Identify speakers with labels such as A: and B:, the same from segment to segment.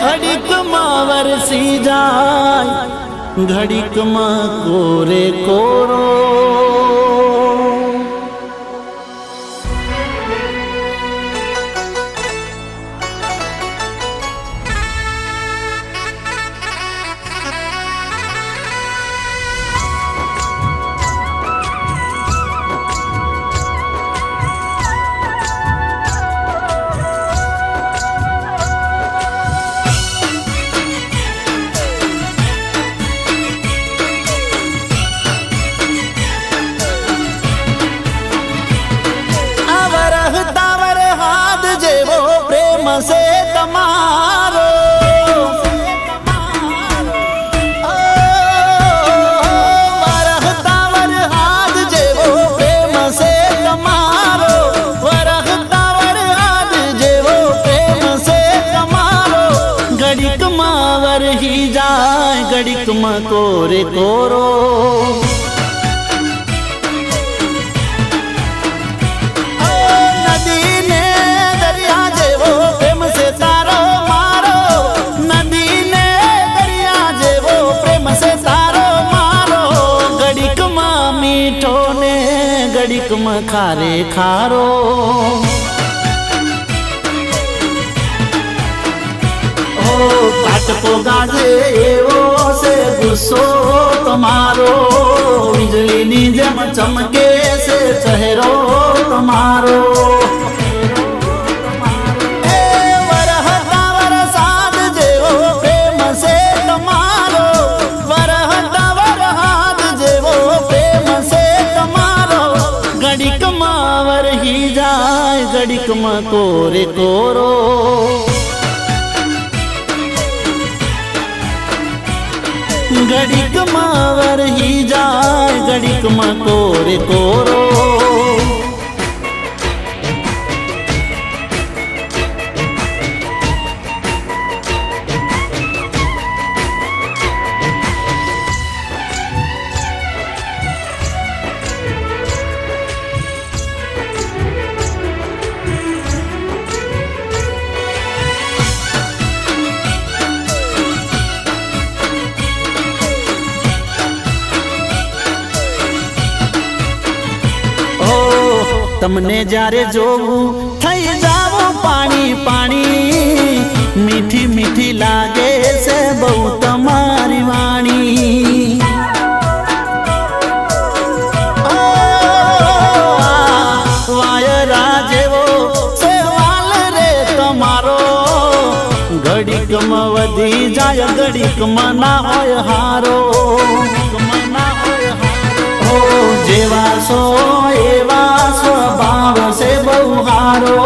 A: घड़ीकમાં વરસી જાય ઘડીકમાં કોરે કોરો से तमारो वरहतावर हाथ जेवो प्रेम से तमारो वरहतावर हाथ जेवो प्रेम से तमारो घड़ीकમાં વરહી જાય ઘડીકમાં કોરે કોરો ઘડીકમાં ખારે ખારો ઓ કાટકો ગાજે એવો છે ગુસ્સો તમારો વીજળીની જેમ ચમકે છે ચહેરો તમારો ઘડીકમાં કોરે કોરો ઘડીકમાં વરહી જાય ઘડીકમાં કોરે કોરો તમને જ્યારે જોવું થઈ જાવું પાણી પાણી મીઠી મીઠી લાગે છે બહુ તમારી વાણી વાયરા જેવો સેવાલ રે તમારો ઘડીકમાં વધી જાય ઘડીકમાં ના હોય હારો જેવા સો એવા સ્વભાવ છે બહુ હારો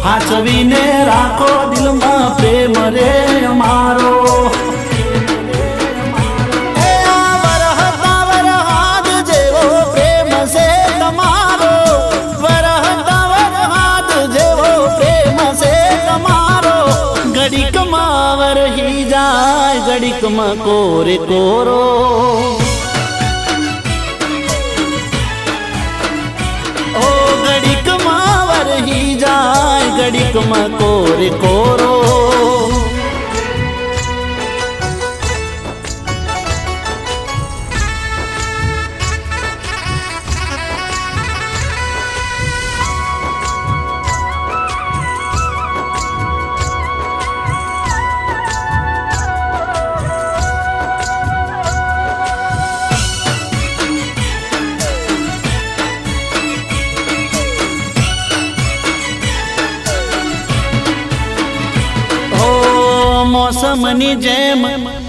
A: હાચવીને રાખો દિલમાં પ્રેમ રે અમારો વરહતાવર હાથ જેવો પ્રેમ છે તમારો વરહતાવર હાથ જેવો પ્રેમ છે તમારો ઘડીકમાં વરહી જાય ઘડીકમાં કોરે કોરો ઘડીકમાં કોરે કોરો મોસમની જેમ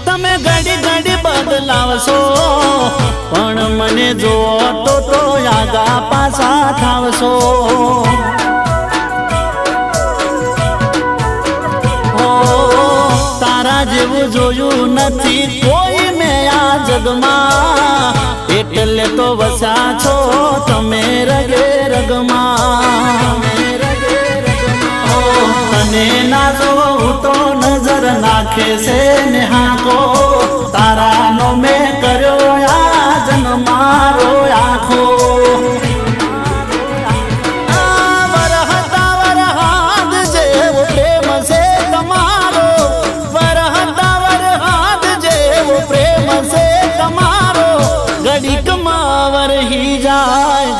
A: તમે ઘડી ઘડી બદલાવશો પણ મને જોવો તો આગા પાછા થાવશો તારા જેવું જોયું નથી કોઈ મેં આ જગમાં એટલે તો વસા છો તમે રગે રગમાં તને ના જોઉં તો નજર નાખે છે ને હાકો તારાનો મેં કર્યો આ જન્મારો આખો વરહતાવર હાથ જેવો પ્રેમ છે તમારો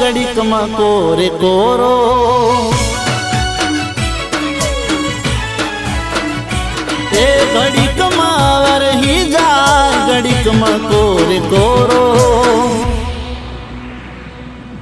A: ઘડીકમાં કોરે કોરો એ ઘડીકમાં વરહી જાય ઘડીકમાં કોરે કોરો